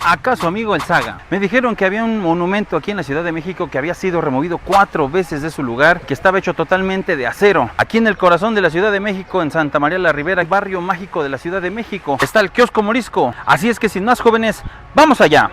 Acá su amigo el Saga. Me dijeron que había un monumento aquí en la Ciudad de México que había sido removido 4 veces de su lugar, que estaba hecho totalmente de acero. Aquí en el corazón de la Ciudad de México, en Santa María la Ribera, barrio mágico de la Ciudad de México, está el Kiosco Morisco. Así es que sin más, jóvenes, ¡vamos allá!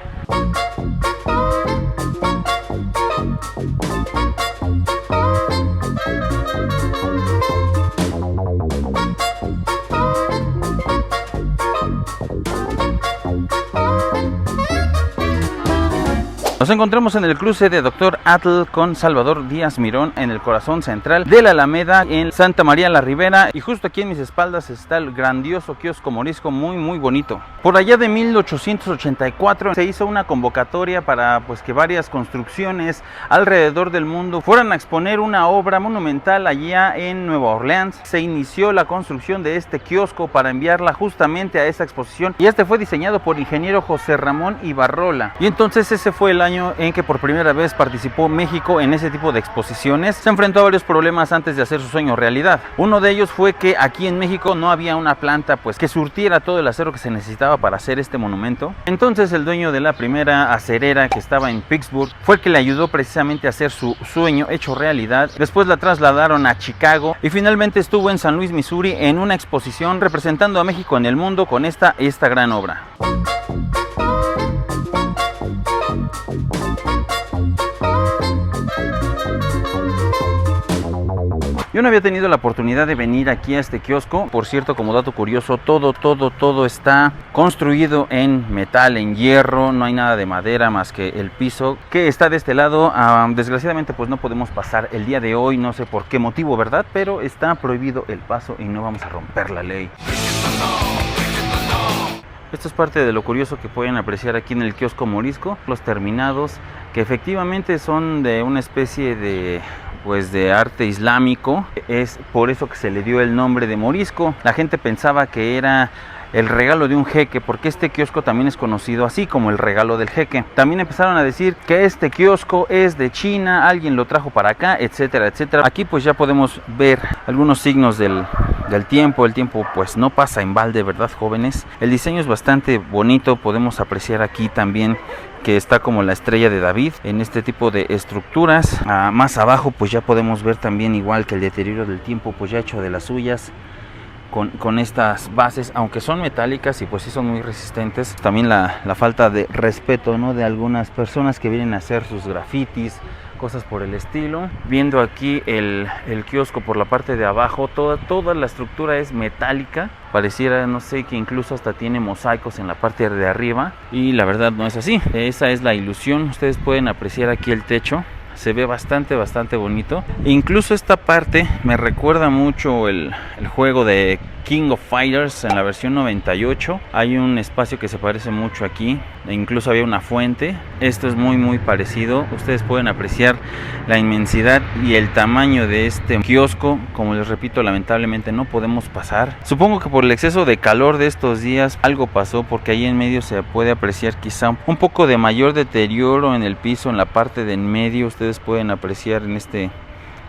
Nos encontramos en el cruce de Dr. Atl con Salvador Díaz Mirón, en el corazón central de la Alameda, en Santa María la Ribera, y justo aquí en mis espaldas está el grandioso Kiosco Morisco, muy bonito. Por allá de 1884 se hizo una convocatoria para que varias construcciones alrededor del mundo fueran a exponer una obra monumental allá en Nueva Orleans. Se inició la construcción de este kiosco para enviarla justamente a esa exposición, y este fue diseñado por el ingeniero José Ramón Ibarrola, y entonces ese fue el año en que por primera vez participó México en ese tipo de exposiciones. Se enfrentó a varios problemas antes de hacer su sueño realidad. Uno de ellos fue que aquí en México no había una planta que surtiera todo el acero que se necesitaba para hacer este monumento. Entonces el dueño de la primera acerera, que estaba en Pittsburgh, fue el que le ayudó precisamente a hacer su sueño hecho realidad. Después la trasladaron a Chicago y finalmente estuvo en San Luis, Missouri, en una exposición representando a México en el mundo con esta gran obra. Yo no había tenido la oportunidad de venir aquí a este kiosco. Por cierto, como dato curioso, todo está construido en metal, en hierro. No hay nada de madera más que el piso que está de este lado. Desgraciadamente no podemos pasar el día de hoy, no sé por qué motivo, ¿verdad? Pero está prohibido el paso y no vamos a romper la ley. Esto es parte de lo curioso que pueden apreciar aquí en el Kiosco Morisco. Los terminados, que efectivamente son de una especie de arte islámico. Es por eso que se le dio el nombre de Morisco. La gente pensaba que era el regalo de un jeque, porque este kiosco también es conocido así como el regalo del jeque. También empezaron a decir que este kiosco es de China, alguien lo trajo para acá, etcétera, etcétera. Aquí ya podemos ver algunos signos del tiempo. El tiempo no pasa en balde, ¿verdad, jóvenes? El diseño es bastante bonito. Podemos apreciar aquí también que está como la estrella de David en este tipo de estructuras. Más abajo ya podemos ver también, igual que el deterioro del tiempo, ya hecho de las suyas con estas bases, aunque son metálicas y sí son muy resistentes. También la falta de respeto, ¿no?, de algunas personas que vienen a hacer sus grafitis, cosas por el estilo. Viendo aquí el kiosco por la parte de abajo, toda la estructura es metálica. Pareciera, no sé, que incluso hasta tiene mosaicos en la parte de arriba, y la verdad no es así. Esa es la ilusión. Ustedes pueden apreciar aquí el techo. Se ve bastante bonito. Incluso esta parte me recuerda mucho el juego de King of Fighters en la versión 98. Hay un espacio que se parece mucho aquí, e incluso había una fuente. Esto es muy parecido. Ustedes pueden apreciar la inmensidad y el tamaño de este kiosco. Como les repito, lamentablemente no podemos pasar. Supongo que por el exceso de calor de estos días algo pasó, porque ahí en medio se puede apreciar quizá un poco de mayor deterioro en el piso, en la parte de en medio. Ustedes pueden apreciar en este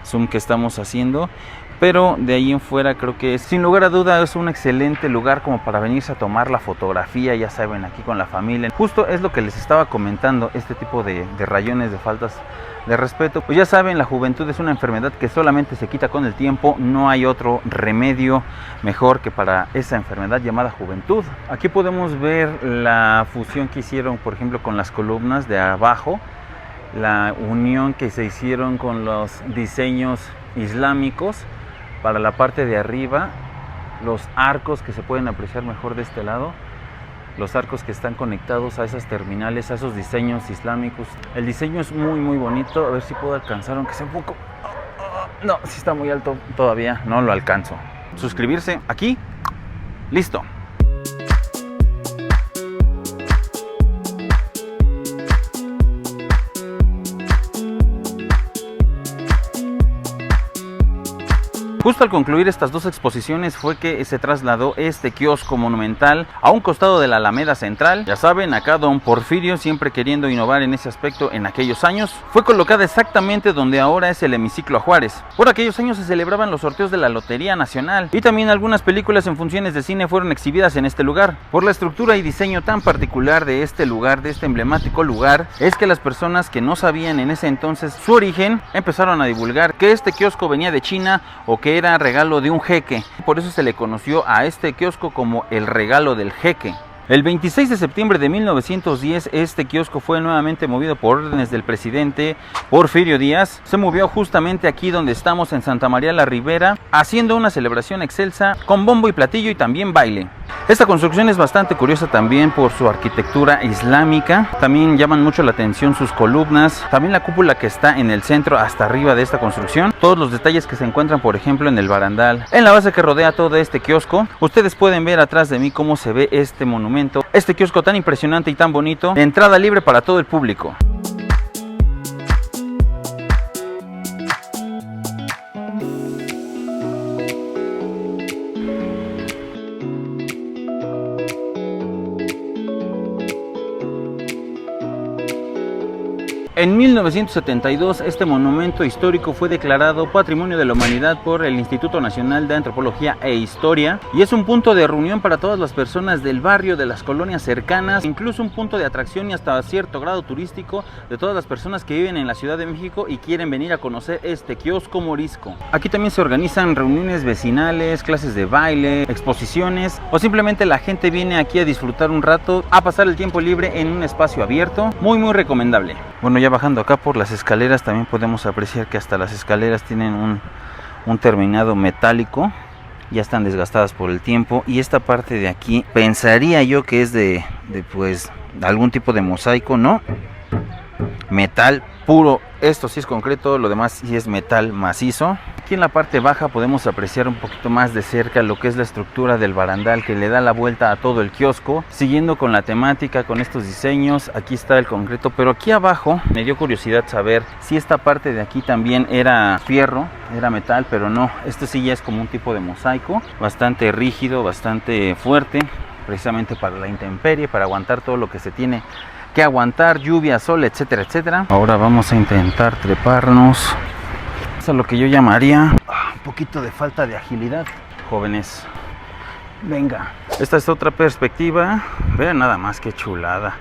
zoom que estamos haciendo. Pero de ahí en fuera creo que sin lugar a duda es un excelente lugar como para venirse a tomar la fotografía, ya saben, aquí con la familia. Justo es lo que les estaba comentando, este tipo de rayones, de faltas de respeto. Ya saben, la juventud es una enfermedad que solamente se quita con el tiempo. No hay otro remedio mejor que para esa enfermedad llamada juventud. Aquí podemos ver la fusión que hicieron, por ejemplo, con las columnas de abajo, la unión que se hicieron con los diseños islámicos para la parte de arriba, los arcos que se pueden apreciar mejor de este lado, los arcos que están conectados a esas terminales, a esos diseños islámicos. El diseño es muy bonito. A ver si puedo alcanzar, aunque sea un poco. No, si está muy alto todavía, no lo alcanzo. Suscribirse aquí, listo. Justo al concluir estas dos exposiciones fue que se trasladó este kiosco monumental a un costado de la Alameda Central. Ya saben, acá don Porfirio, siempre queriendo innovar en ese aspecto en aquellos años, fue colocada exactamente donde ahora es el hemiciclo a Juárez. Por aquellos años se celebraban los sorteos de la Lotería Nacional y también algunas películas en funciones de cine fueron exhibidas en este lugar. Por la estructura y diseño tan particular de este lugar, de este emblemático lugar, es que las personas que no sabían en ese entonces su origen empezaron a divulgar que este kiosco venía de China o que era regalo de un jeque. Por eso se le conoció a este kiosco como el regalo del jeque. El 26 de septiembre de 1910 este kiosco fue nuevamente movido por órdenes del presidente Porfirio Díaz. Se movió justamente aquí donde estamos en Santa María la Ribera, haciendo una celebración excelsa con bombo y platillo y también baile. Esta construcción es bastante curiosa también por su arquitectura islámica. También llaman mucho la atención sus columnas, también la cúpula que está en el centro hasta arriba de esta construcción. Todos los detalles que se encuentran, por ejemplo, en el barandal, en la base que rodea todo este kiosco. Ustedes pueden ver atrás de mí cómo se ve este monumento, este kiosco tan impresionante y tan bonito, de entrada libre para todo el público. En 1972 este monumento histórico fue declarado Patrimonio de la Humanidad por el Instituto Nacional de Antropología e Historia y es un punto de reunión para todas las personas del barrio, de las colonias cercanas, incluso un punto de atracción y hasta cierto grado turístico de todas las personas que viven en la Ciudad de México y quieren venir a conocer este kiosco morisco. Aquí también se organizan reuniones vecinales, clases de baile, exposiciones o simplemente la gente viene aquí a disfrutar un rato, a pasar el tiempo libre en un espacio abierto, muy recomendable. Bueno, ya bajando acá por las escaleras también podemos apreciar que hasta las escaleras tienen un terminado metálico, ya están desgastadas por el tiempo y esta parte de aquí pensaría yo que es de algún tipo de mosaico, ¿no? Metal puro, esto sí es concreto, lo demás sí es metal macizo. Aquí en la parte baja podemos apreciar un poquito más de cerca lo que es la estructura del barandal que le da la vuelta a todo el kiosco, siguiendo con la temática, con estos diseños. Aquí está el concreto, pero aquí abajo me dio curiosidad saber si esta parte de aquí también era fierro, era metal, pero no, esto sí ya es como un tipo de mosaico, bastante rígido, bastante fuerte, precisamente para la intemperie, para aguantar todo lo que se tiene que aguantar, lluvia, sol, etcétera, etcétera. Ahora vamos a intentar treparnos. Eso es lo que yo llamaría un poquito de falta de agilidad, jóvenes. Venga, esta es otra perspectiva. Vean nada más qué chulada,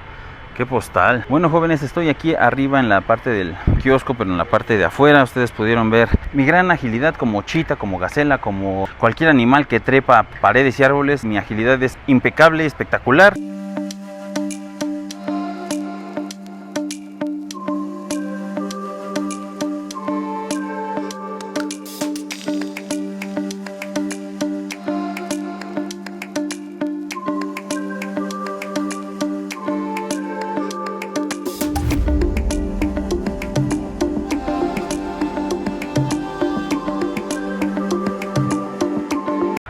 qué postal. Bueno, jóvenes, estoy aquí arriba en la parte del kiosco, pero en la parte de afuera ustedes pudieron ver mi gran agilidad como chita, como gacela, como cualquier animal que trepa paredes y árboles. Mi agilidad es impecable, espectacular.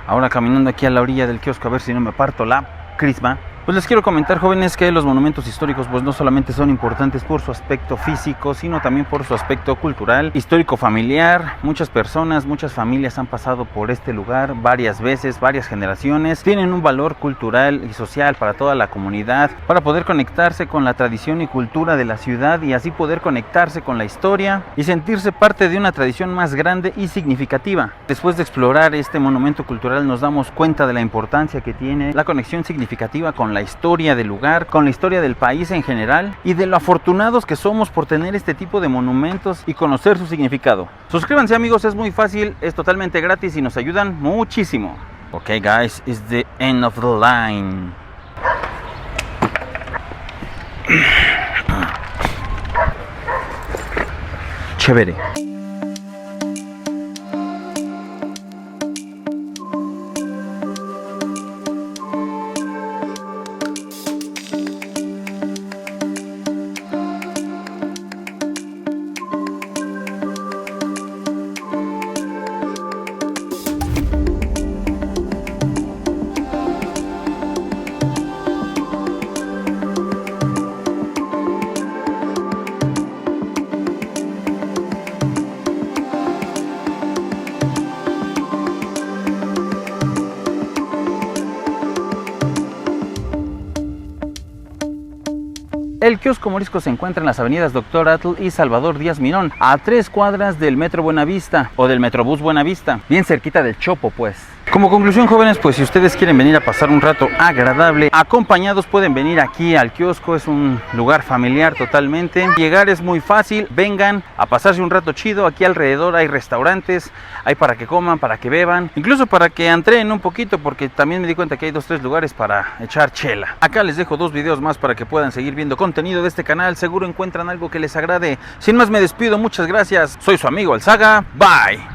Ahora caminando aquí a la orilla del kiosco a ver si no me parto la crisma. Pues les quiero comentar, jóvenes, que los monumentos históricos pues no solamente son importantes por su aspecto físico, sino también por su aspecto cultural, histórico, familiar. Muchas personas, muchas familias han pasado por este lugar varias veces, varias generaciones. Tienen un valor cultural y social para toda la comunidad, para poder conectarse con la tradición y cultura de la ciudad y así poder conectarse con la historia y sentirse parte de una tradición más grande y significativa. Después de explorar este monumento cultural nos damos cuenta de la importancia que tiene la conexión significativa con la historia del lugar, con la historia del país en general y de lo afortunados que somos por tener este tipo de monumentos y conocer su significado. Suscríbanse, amigos, es muy fácil, es totalmente gratis y nos ayudan muchísimo. Ok, guys, it's the end of the line. Chévere. El kiosco morisco se encuentra en las avenidas Doctor Atl y Salvador Díaz Mirón, a 3 cuadras del Metro Buenavista o del Metrobús Buenavista, bien cerquita del Chopo, pues. Como conclusión, jóvenes, pues si ustedes quieren venir a pasar un rato agradable, acompañados, pueden venir aquí al kiosco. Es un lugar familiar totalmente. Llegar es muy fácil, vengan a pasarse un rato chido. Aquí alrededor hay restaurantes, hay para que coman, para que beban, incluso para que entrenen un poquito, porque también me di cuenta que hay 2-3 lugares para echar chela. Acá les dejo 2 videos más para que puedan seguir viendo contenido de este canal. Seguro encuentran algo que les agrade. Sin más, me despido, muchas gracias. Soy su amigo Alzaga, bye.